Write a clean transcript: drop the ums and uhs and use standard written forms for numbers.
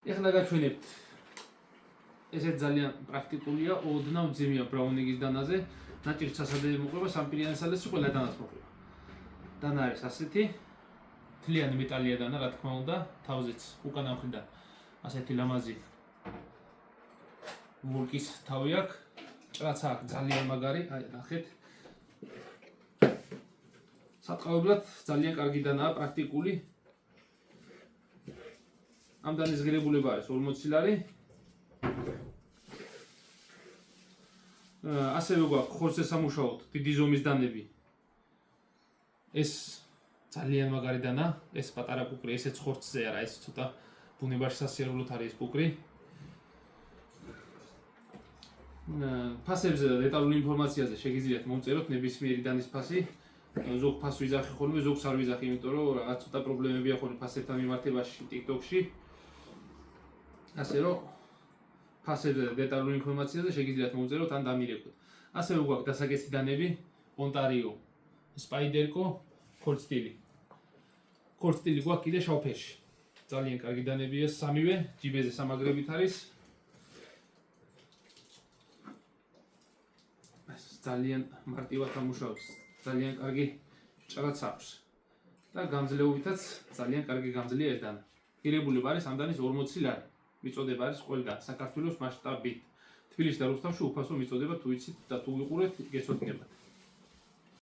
ეხლა გაჩვენებთ ესეც ძალიან პრაქტიკულია, ოდნავ მძიმეა ბრაუნინგის დანაზე, ნაჭირი სასადე მოყვება, სამპირიანი სალესი ყველა დანას მოყვება. დანა არის ასეთი, თლიანი მეტალია დანა, რა თქმა უნდა, თავზეც უკანა მხრიდან ასეთი ლამაზი ვულკის თავი აქვს, ჭრაცა აქვს ძალიან მაგარი, აი ნახეთ. სატყავებლად ძალიან კარგი დანაა, პრაქტიკული. ამ დანის ღირებულება არის 40 ლარი. ასევე გვაქვს ხორცზე სამუშაოდ დიდი ზომის დანები. ეს ძალიან მაგარი დანა, ეს პატარა კუკრი, ესეც ხორცზე არა, ეს ცოტა ბუნებაში სასიარულოდ არის კუკრი. ფასებზე და დეტალურ ინფორმაციაზე შეგიძლიათ მომწეროთ ნებისმიერი დანის ფასი. ზოგ ფასს ვიძახი ხოლმე, ზოგს არ ვიძახი, იმიტომ რომ რაღაც ცოტა პრობლემებია ხოლმე ფასებთან მიმართებაში TikTok-ში. ასე რომ ფასებზე და დეტალურ ინფორმაციაზე შეგიძლიათ მომწეროთ ან დამირეკოთ. ასევე გვაქვს დასაკეცი დანები, ონტარიო, სპაიდერკო, ქორწტილი. ქორწტილი გვაქვს კიდე შავფერში. ძალიან კარგი დანებია სამივე, ჯიბეზე სამაგრებით არის. ძალიან მარტივად ამუშავებს, ძალიან კარგი ჭრაც აქვს და გამძლეობითაც ძალიან კარგი გამძლეა ეს დანა. ღირებულება არის ამ დანის 40 ლარი. მიწოდება არის ყველგან საქართველოს მასშტაბით. თბილისში და რუსთავში უფასო მიწოდება, თუ იცით და თუ ვიყურეთ, გეცოდინებათ.